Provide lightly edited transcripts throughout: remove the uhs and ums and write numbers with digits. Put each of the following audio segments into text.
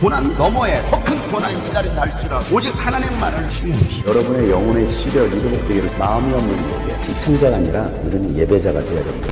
고난 너머에 더 큰 고난이 기다린다 할지라도 오직 하나님만을 신뢰하십시오. 여러분의 영혼의 시력이 회복되기를 마음이 없는 이에게 시청자가 아니라 우리는 예배자가 되어야 됩니다.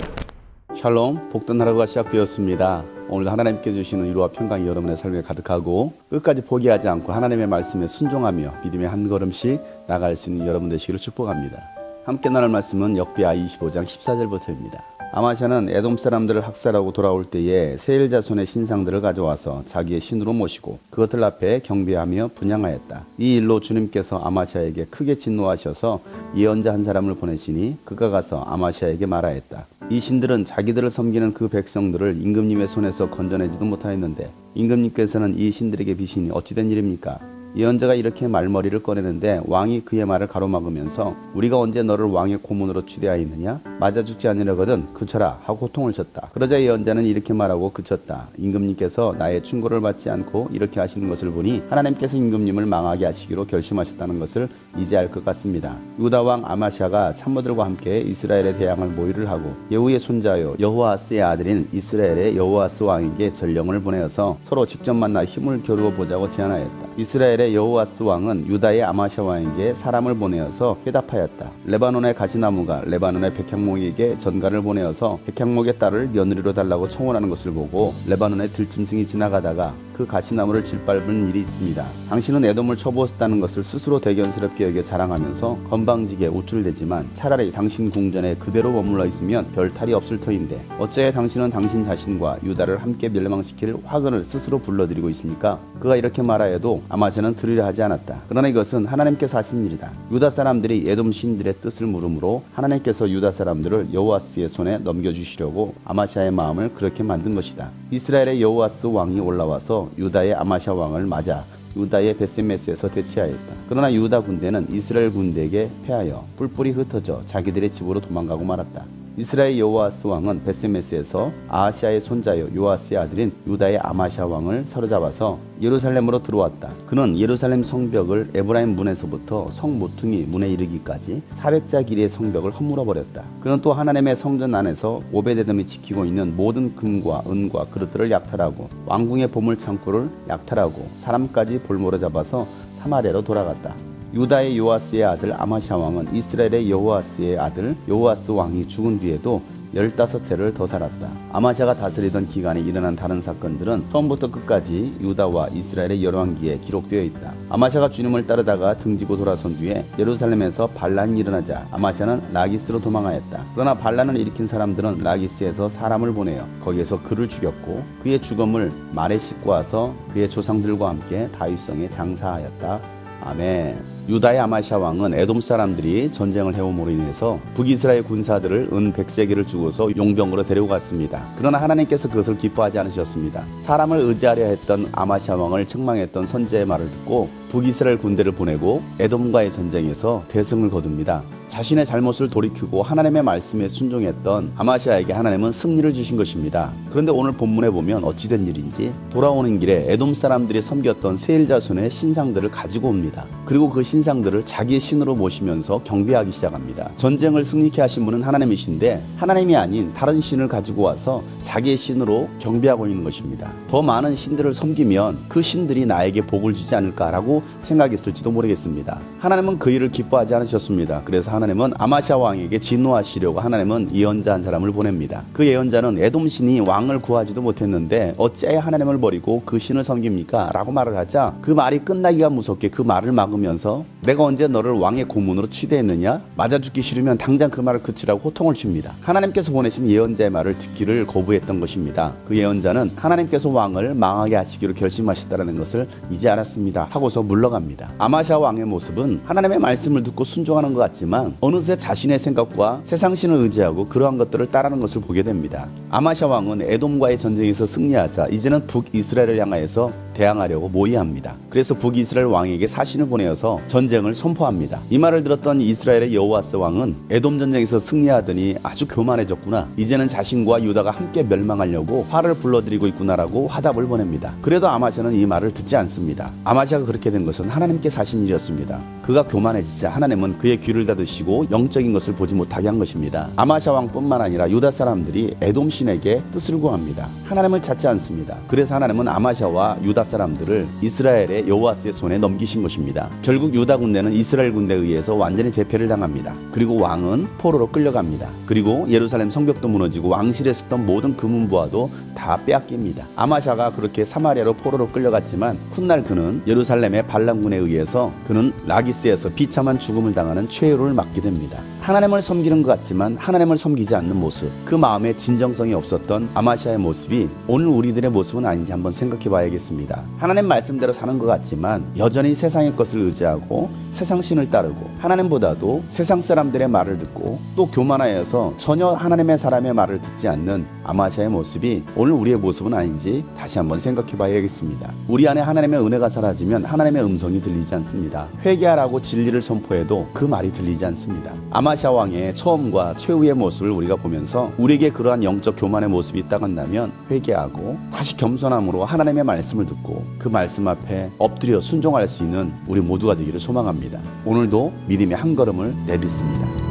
샬롬, 복된 하루가 시작되었습니다. 오늘도 하나님께 주시는 위로와 평강이 여러분의 삶에 가득하고 끝까지 포기하지 않고 하나님의 말씀에 순종하며 믿음의 한 걸음씩 나갈 수 있는 여러분 되시기를 축복합니다. 함께 나눌 말씀은 역대하 25장 14절부터입니다. 아마샤는 에돔 사람들을 학살하고 돌아올 때에 세일 자손의 신상들을 가져와서 자기의 신으로 모시고 그것들 앞에 경배하며 분향하였다. 이 일로 주님께서 아마샤에게 크게 진노하셔서 예언자 한 사람을 보내시니 그가 가서 아마샤에게 말하였다. 이 신들은 자기들을 섬기는 그 백성들을 임금님의 손에서 건져내지도 못하였는데 임금님께서는 이 신들에게 비시니 어찌된 일입니까? 예언자가 이렇게 말머리를 꺼내는데 왕이 그의 말을 가로막으면서 우리가 언제 너를 왕의 고문으로 취대하였느냐? 맞아 죽지 아니하거든 그쳐라 하고 호통을 쳤다. 그러자 예언자는 이렇게 말하고 그쳤다. 임금님께서 나의 충고를 받지 않고 이렇게 하시는 것을 보니 하나님께서 임금님을 망하게 하시기로 결심하셨다는 것을 이제 알 것 같습니다. 유다 왕 아마샤가 참모들과 함께 이스라엘에 대항할 모의를 하고 예후의 손자요 여호아스의 아들인 이스라엘의 여호아스 왕에게 전령을 보내어서 서로 직접 만나 힘을 겨루어 보자고 제안하였다. 이스라엘의 여호아스 왕은 유다의 아마샤 왕에게 사람을 보내어서 회답하였다. 레바논의 가시나무가 레바논의 백향목에게 전가를 보내어서 백향목의 딸을 며느리로 달라고 청혼하는 것을 보고 레바논의 들짐승이 지나가다가 그 가시나무를 짓밟은 일이 있습니다. 당신은 에돔을 쳐부었다는 것을 스스로 대견스럽게 여겨 자랑하면서 건방지게 우쭐대지만 차라리 당신 궁전에 그대로 머물러 있으면 별 탈이 없을 터인데 어째 당신은 당신 자신과 유다를 함께 멸망시킬 화근을 스스로 불러들이고 있습니까? 그가 이렇게 말하여도 아마샤는 들으려 하지 않았다. 그러나 이것은 하나님께서 하신 일이다. 유다 사람들이 에돔 신들의 뜻을 물음으로 하나님께서 유다 사람들을 여호아스의 손에 넘겨주시려고 아마샤의 마음을 그렇게 만든 것이다. 이스라엘의 여호아스 왕이 올라와서 유다의 아마샤 왕을 맞아 유다의 베세메스에서 대치하였다. 그러나 유다 군대는 이스라엘 군대에게 패하여 뿔뿔이 흩어져 자기들의 집으로 도망가고 말았다. 이스라엘 여호아스 왕은 베세메스에서 아하시아의 손자요 요아스의 아들인 유다의 아마샤 왕을 사로잡아서 예루살렘으로 들어왔다. 그는 예루살렘 성벽을 에브라임 문에서부터 성 모퉁이 문에 이르기까지 400자 길이의 성벽을 허물어 버렸다. 그는 또 하나님의 성전 안에서 오베데돔이 지키고 있는 모든 금과 은과 그릇들을 약탈하고 왕궁의 보물 창고를 약탈하고 사람까지 볼모로 잡아서 사마리아로 돌아갔다. 유다의 요아스의 아들 아마샤 왕은 이스라엘의 여호아스의 아들 요아스 왕이 죽은 뒤에도 15해를 더 살았다. 아마샤가 다스리던 기간에 일어난 다른 사건들은 처음부터 끝까지 유다와 이스라엘의 열왕기에 기록되어 있다. 아마샤가 주님을 따르다가 등지고 돌아선 뒤에 예루살렘에서 반란이 일어나자 아마샤는 라기스로 도망하였다. 그러나 반란을 일으킨 사람들은 라기스에서 사람을 보내어 거기에서 그를 죽였고 그의 죽음을 말에 싣고 와서 그의 조상들과 함께 다윗성에 장사하였다. 아멘. 유다의 아마샤 왕은 에돔 사람들이 전쟁을 해옴으로 인해서 북이스라엘 군사들을 은 100세겔을 주고서 용병으로 데리고 갔습니다. 그러나 하나님께서 그것을 기뻐하지 않으셨습니다. 사람을 의지하려 했던 아마샤 왕을 책망했던 선지자의 말을 듣고 북이스라엘 군대를 보내고 에돔과의 전쟁에서 대승을 거둡니다. 자신의 잘못을 돌이키고 하나님의 말씀에 순종했던 아마샤에게 하나님은 승리를 주신 것입니다. 그런데 오늘 본문에 보면 어찌된 일인지 돌아오는 길에 에돔 사람들이 섬겼던 세일 자손의 신상들을 가지고 옵니다. 그리고 그 신상들을 자기의 신으로 모시면서 경배하기 시작합니다. 전쟁을 승리케 하신 분은 하나님이신데 하나님이 아닌 다른 신을 가지고 와서 자기의 신으로 경배하고 있는 것입니다. 더 많은 신들을 섬기면 그 신들이 나에게 복을 주지 않을까라고 생각했을지도 모르겠습니다. 하나님은 그 일을 기뻐하지 않으셨습니다. 그래서 하나님은 아마샤 왕에게 진노하시려고 하나님은 예언자 한 사람을 보냅니다. 그 예언자는 에돔 신이 왕을 구하지도 못했는데 어찌 하나님을 버리고 그 신을 섬깁니까? 라고 말을 하자 그 말이 끝나기가 무섭게 그 말을 막으면서 내가 언제 너를 왕의 고문으로 취대했느냐? 맞아 죽기 싫으면 당장 그 말을 그치라고 호통을 칩니다. 하나님께서 보내신 예언자의 말을 듣기를 거부했던 것입니다. 그 예언자는 하나님께서 왕을 망하게 하시기로 결심하셨다는 것을 이제 알았습니다 하고서 물러갑니다. 아마샤 왕의 모습은 하나님의 말씀을 듣고 순종하는 것 같지만 어느새 자신의 생각과 세상신을 의지하고 그러한 것들을 따르는 것을 보게 됩니다. 아마샤 왕은 에돔과의 전쟁에서 승리하자 이제는 북이스라엘을 향하여서 대항하려고 모의합니다. 그래서 북이스라엘 왕에게 사신을 보내어서 전쟁을 선포합니다. 이 말을 들었던 이스라엘의 여호아스 왕은 에돔 전쟁에서 승리하더니 아주 교만해졌구나. 이제는 자신과 유다가 함께 멸망하려고 화를 불러들이고 있구나라고 화답을 보냅니다. 그래도 아마샤는 이 말을 듣지 않습니다. 아마샤가 그렇게 된 것은 하나님께 사신 일이었습니다. 그가 교만해지자 하나님은 그의 귀를 닫으시고 영적인 것을 보지 못하게 한 것입니다. 아마샤 왕뿐만 아니라 유다 사람들이 에돔 신에게 뜻을 구합니다. 하나님을 찾지 않습니다. 그래서 하나님은 아마샤와 유다 사람들을 이스라엘의 여호와스의 손에 넘기신 것입니다. 결국 유다 군대는 이스라엘 군대에 의해서 완전히 대패를 당합니다. 그리고 왕은 포로로 끌려갑니다. 그리고 예루살렘 성벽도 무너지고 왕실에 있었던 모든 금은부화도 다 빼앗깁니다. 아마샤가 그렇게 사마리아로 포로로 끌려갔지만 훗날 그는 예루살렘의 반란군에 의해서 그는 라기스에서 비참한 죽음을 당하는 최후를 맞게 됩니다. 하나님을 섬기는 것 같지만 하나님을 섬기지 않는 모습, 그 마음에 진정성이 없었던 아마샤의 모습이 오늘 우리들의 모습은 아닌지 한번 생각해 봐야겠습니다. 하나님 말씀대로 사는 것 같지만 여전히 세상의 것을 의지하고 세상 신을 따르고 하나님보다도 세상 사람들의 말을 듣고 또 교만하여서 전혀 하나님의 사람의 말을 듣지 않는 아마샤의 모습이 오늘 우리의 모습은 아닌지 다시 한번 생각해 봐야겠습니다. 우리 안에 하나님의 은혜가 사라지면 하나님의 음성이 들리지 않습니다. 회개하라고 진리를 선포해도 그 말이 들리지 않습니다. 아마샤 왕의 처음과 최후의 모습을 우리가 보면서 우리에게 그러한 영적 교만의 모습이 있다고 한다면 회개하고 다시 겸손함으로 하나님의 말씀을 듣고 그 말씀 앞에 엎드려 순종할 수 있는 우리 모두가 되기를 소망합니다. 오늘도 믿음의 한 걸음을 내딛습니다.